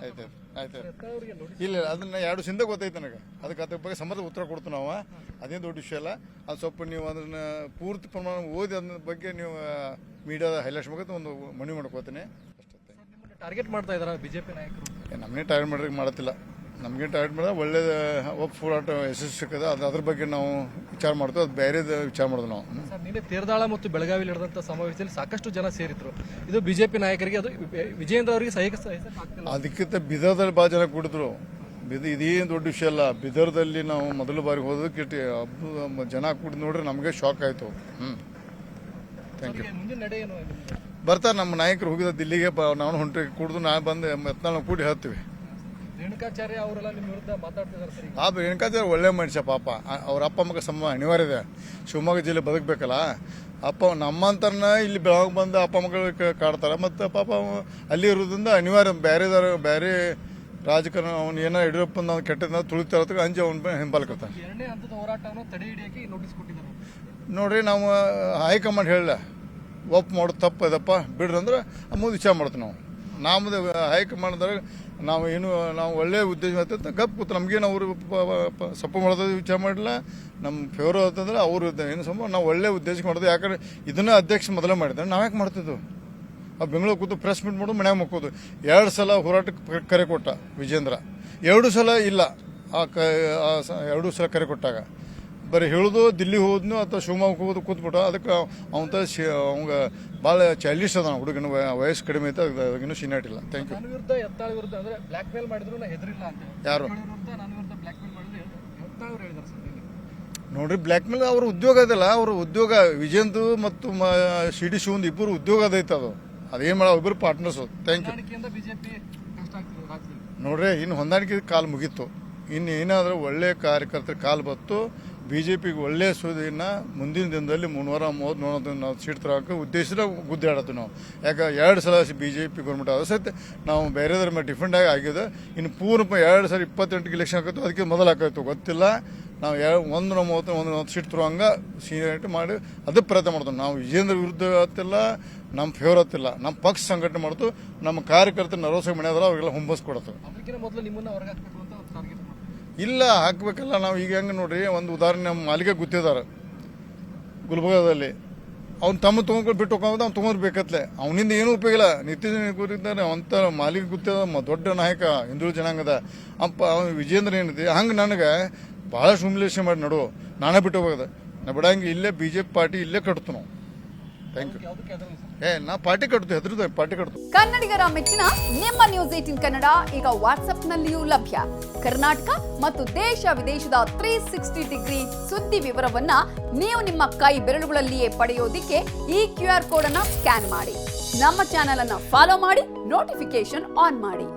ಆಯ್ತು ಆಯ್ತು ಇಲ್ಲ ಅದನ್ನ 2 ಸಿಂದ ಗೊತ್ತೈತೆ ನನಗೆ ಅದ್ರ ಬಗ್ಗೆ ಸಮರ್ಥ ಉತ್ತರ ಕೊಡ್ತೀವಿ ನಾವು. ಅದೇನು ದೊಡ್ಡ ವಿಷಯ ಅಲ್ಲ. ಅದು ಸ್ವಲ್ಪ ನೀವು ಅದನ್ನ ಪೂರ್ತಿ ಪ್ರಮಾಣ ಓದಿ ಅದ್ರ ಬಗ್ಗೆ ನೀವು ಮೀಡಿಯಾದ ಹೈಲೈಟ್ಸ್ ಬಗ್ಗೆ ಒಂದು ಮನವಿ ಮಾಡ್ಕೋತೀನಿ ಅಷ್ಟೇ. ಟಾರ್ಗೆಟ್ ಮಾಡ್ತಾ ಇದಾರೆ ಬಿಜೆಪಿ ನಾಯಕರು. ನಮ್ಮನ್ನೇ ಟಾರ್ಗೆಟ್ ಮಾಡೋಕೆ ಮಾಡತ್ತಿಲ್ಲ. ನಮಗೆ ಟಾರ್ಗೆಟ್ ಮಾಡಿದ್ರೆ ಒಳ್ಳೇದು ಒಪ್ಪು ಹೋರಾಟ ಯಶಸ್ವಿ ಸಿಕ್ಕದ ಅದ್ರ ಬಗ್ಗೆ ನಾವು ವಿಚಾರ ಮಾಡ್ತೀವಿ. ಅದು ಬೇರೆದು ವಿಚಾರ ಮಾಡೋದು ನಾವು. ನಿನ್ನೆ ತೇರದಾಳ ಮತ್ತು ಬೆಳಗಾವಿಯಲ್ಲಿ ನಡೆದಂಥ ಸಮಾವೇಶದಲ್ಲಿ ಸಾಕಷ್ಟು ಜನ ಸೇರಿದ್ರು. ಇದು ಬಿಜೆಪಿ ನಾಯಕರಿಗೆ ಅದು ವಿಜಯೇಂದ್ರ ಅವರಿಗೆ ಸಹಿಸ್ತಾ ಅದಕ್ಕಿಂತ ಬಿದರ್ದಲ್ಲಿ ಭಾಳ ಜನ ಕೂಡಿದ್ರು. ಇದೇನು ದೊಡ್ಡ ವಿಷಯ ಅಲ್ಲ. ಬಿದರ್ದಲ್ಲಿ ನಾವು ಮೊದಲ ಬಾರಿ ಹೋದಕ್ಕೆ ಜನ ಕೂಡಿ ನೋಡ್ರಿ ನಮಗೆ ಶಾಕ್ ಆಯಿತು. Thank you. ಮುಂದಿನ ನಡೆ ಏನು ಬರ್ತಾರೆ ನಮ್ಮ ನಾಯಕರು ಹೋಗಿದ ದಿಲ್ಲಿಗೆ ನಾವು ಹೊಂಟ್ರಿ ಕುಡಿದು ನಾ ಬಂದು ನಾವು ಕೂಡಿ ಹೇಳ್ತೀವಿ. ರೇಣುಕಾಚಾರ್ಯ ಅವರೆಲ್ಲ ನಿಮ್ಮ ವಿರುದ್ಧ ಮಾತಾಡ್ತಿದ್ದಾರೆ ಸರ್. ಆ ರೇಣುಕಾಚಾರ್ಯ ಒಳ್ಳೆ ಮನುಷ್ಯ ಪಾಪ. ಅವ್ರ ಅಪ್ಪ ಮಗ ಅನಿವಾರ್ಯ ಇದೆ. ಶಿವಮೊಗ್ಗ ಜಿಲ್ಲೆ ಬದುಕಬೇಕಲ್ಲ. ನಮ್ಮಂತರನ್ನ ಇಲ್ಲಿ ಬೆಳಗ್ಗೆ ಬಂದು ಅಪ್ಪ ಮಗಳು ಕಾಡ್ತಾರೆ. ಮತ್ತು ಪಾಪ ಅಲ್ಲಿ ಇರೋದ್ರಿಂದ ಅನಿವಾರ್ಯ ಬೇರೆ ರಾಜಕಾರಣ ಅವ್ನು ಏನೋ ಯಡಿಯೂರಪ್ಪನ ಕೆಟ್ಟದ ತುಳಿತಾ ಇರೋದಕ್ಕೆ ಅಂಜಿ ಅವ್ನ ಹಿಂಬಾಲಕರ್ತಾನೆ. ಎರಡನೇ ಹಂತದ ಹೋರಾಟವನ್ನು ತಡೆ ಹಿಡಿಯಕ್ಕೆ ನೋಟಿಸ್ ಕೊಟ್ಟಿದ್ದಾರೆ ನೋಡ್ರಿ. ನಾವು ಹೈಕಮಾಂಡ್ ಹೇಳಿಲ್ಲ ಒಪ್ಪು ಮಾಡೋದು ತಪ್ಪು ಇದಪ್ಪ ಬಿಡ್ರಿ ಅಂದ್ರೆ ಮುಂದೆ ವಿಚಾರ ಮಾಡ್ತೀವಿ ನಾವು. ನಮ್ಮದು ಹೈಕಮಾಂಡ್ದಾಗ ನಾವು ಒಳ್ಳೆ ಉದ್ದೇಶ ಆಗ್ತದೆ ಗಪ್ ಕೂತು ನಮಗೇನು ಅವರು ಸಪೋರ್ಟ್ ಮಾಡೋದು ವಿಚಾರ ಮಾಡಿಲ್ಲ. ನಮ್ಮ ಫೇವರ್ ಅಂತಂದ್ರೆ ಅವರು ಏನು ಸಂಭವ ನಾವು ಒಳ್ಳೆ ಉದ್ದೇಶಕ್ಕೆ ಮಾಡೋದು. ಯಾಕಂದ್ರೆ ಇದನ್ನ ಅಧ್ಯಕ್ಷ ಮೊದಲೇ ಮಾಡಿದ್ರೆ ನಾವು ಯಾಕೆ ಮಾಡ್ತಿದ್ವು. ಬೆಂಗಳೂರು ಕೂತು ಪ್ರೆಸ್ ಮೀಟ್ ಮಾಡೋದು ಮನ್ಯಾಗ ಮಕ್ಕೋದು. 2 ಸಲ ಹೋರಾಟಕ್ಕೆ ಕರೆ ಕೊಟ್ಟ ವಿಜೇಂದ್ರ. 2 ಸಲ ಇಲ್ಲ. 2 ಸಲ ಕರೆ ಕೊಟ್ಟಾಗ ಬರೀ ಹೇಳೋದು ದಿಲ್ಲಿ ಹೋದ್ನು ಅಥವಾ ಶಿವಮೊಗ್ಗ ಹೋಗೋದು ಕೂತ್ಬಿಟ್ಟು ಅದಕ್ಕೆ ಅವಂಗೆ ಭಾಳ ಚೈಲ್ಡಿಶ್ ಅದ ಹುಡುಗನ ವಯಸ್ಸು ಕಡಿಮೆ ಐತೆ. ಅದಕ್ಕಿನ್ನೂ ಸೀನಿಯಾರಿಟಿ ಇಲ್ಲ. Thank you. ಎತ್ತಾಳ ವಿರುದ್ಧ ಅಂದ್ರೆ ಬ್ಲಾಕ್ ಮೇಲ್ ಮಾಡಿದ್ರು ಹೆದರಿಲ್ಲ ಅಂತ ಯಾರು ನೋಡ್ರಿ ಬ್ಲ್ಯಾಕ್ ಮೇಲ್ ಅವ್ರ ಉದ್ಯೋಗ ಅದಲ್ಲ. ಅವ್ರ ಉದ್ಯೋಗ ವಿಜೇಂದ್ರ ಮತ್ತು CD ಶಿವಂದ್ ಇಬ್ಬರು ಉದ್ಯೋಗ ಅದೈತೆ. ಅದೇನು ಮಾಡೋ ಇಬ್ಬರು ಪಾರ್ಟ್ನರ್ಸ್. Thank you. ನೋಡ್ರಿ ಇನ್ನು ಹೊಂದಾಣಿಕೆ ಕಾಲು ಮುಗೀತು. ಇನ್ನು ಏನಾದರೂ ಒಳ್ಳೆ ಕಾರ್ಯಕರ್ತರ ಕಾಲು ಬತ್ತು. BJPಗೆ ಒಳ್ಳೆಯ ಸುದ್ದಿನ ಮುಂದಿನ ದಿನದಲ್ಲಿ 330 ಸೀಟ್ ತರೋಕೆ ಉದ್ದೇಶದ ಗುದ್ದಾಡತ್ತೀವಿ ನಾವು. ಯಾಕೆ 2 ಸಲ BJP ಗೌರ್ಮೆಂಟ್ ಆದ ಸಹಿತ ನಾವು ಬೇರೆದ್ರ ಮೇಲೆ ಡಿಫೆಂಡ್ ಆಗಿದೆ. ಇನ್ನು ಪೂರ್ಣ 2028 ಇಲೆಕ್ಷನ್ ಆಕೈತು. ಅದಕ್ಕೆ ಮೊದಲು ಆಕಾಯ್ತು ಗೊತ್ತಿಲ್ಲ. ನಾವು 130 ಸೀಟ್ ತರುವಂಗೆ ಸೀನಿಯಾರಿಟಿ ಮಾಡಿ ಅದಕ್ಕೆ ಪ್ರಯತ್ನ ಮಾಡ್ತೀವಿ. ನಾವು ವಿಜೇಂದ್ರ ವಿರುದ್ಧ ಹತ್ತಿಲ್ಲ, ನಮ್ಮ ಫೇವರ್ ಹತ್ತಿಲ್ಲ. ನಮ್ಮ ಪಕ್ಷ ಸಂಘಟನೆ ಮಾಡ್ತು. ನಮ್ಮ ಕಾರ್ಯಕರ್ತರ ನರ್ವಸಾಗಿ ಮನೆಯಾದ್ರೆ ಅವ್ರಿಗೆಲ್ಲ ಹುಂಬಸ್ ಕೊಡ್ತೇವೆ. ಇಲ್ಲ ಹಾಕ್ಬೇಕಲ್ಲ ನಾವು. ಈಗ ಹೆಂಗೆ ನೋಡ್ರಿ ಒಂದು ಉದಾಹರಣೆ ನಮ್ಮ ಮಾಲಿಗೆ ಗುತ್ತಿದಾರ ಗುಲ್ಬರ್ಗದಲ್ಲಿ. ಅವ್ನು ತೊಗೊಂಡು ಬಿಟ್ಟು ಹೋಗೋದು ಅವ್ನು ತೊಗೊಂಡ್ಬೇಕತ್ಲೆ. ಅವನಿಂದ ಏನೂ ಉಪಯೋಗ ಇಲ್ಲ. ನಿತಿನ್ ಗುರಿದ್ದಾರೆ ಅಂತ ಮಾಲಿಗೆ ಗುತ್ತಿದ ದೊಡ್ಡ ನಾಯಕ ಹಿಂದುಳಿದ ಜನಾಂಗದ ವಿಜೇಂದ್ರ ಏನಿದೆ ಹಂಗೆ ನನಗೆ ಭಾಳ ಹುಮಿಲೇಷನ್ ಮಾಡಿ ನಡು ನಾನೇ ಬಿಟ್ಟು ಹೋಗೋದು. ನಾ ಬಿಡಂಗೆ ಇಲ್ಲೇ BJP ಪಾರ್ಟಿ ಇಲ್ಲೇ ಕಟ್ತು ನಾವು. Thank you. ನಾ ಪಾರ್ಟಿ ಕಟ್ತು ಹೆದರಿದ ಪಾರ್ಟಿ ಕಟ್ತು. ಕನ್ನಡಿಗರ ಮೆಚ್ಚಿನ ನಿಮ್ಮ ನ್ಯೂಸ್ 18 ಕನ್ನಡ ಈಗ ವಾಟ್ಸ್ಆಪ್ನಲ್ಲಿಯೂ ಲಭ್ಯ. ಕರ್ನಾಟಕ ಮತ್ತು ದೇಶ ವಿದೇಶದ 360 ಡಿಗ್ರಿ ಸುದ್ದಿ ವಿವರವನ್ನ ನೀವು ನಿಮ್ಮ ಕೈ ಬೆರಳುಗಳಲ್ಲಿಯೇ ಪಡೆಯೋದಿಕ್ಕೆ ಈ QR ಕೋಡ್ ಅನ್ನ ಸ್ಕ್ಯಾನ್ ಮಾಡಿ. ನಮ್ಮ ಚಾನೆಲ್ ಅನ್ನ ಫಾಲೋ ಮಾಡಿ, ನೋಟಿಫಿಕೇಶನ್ ಆನ್ ಮಾಡಿ.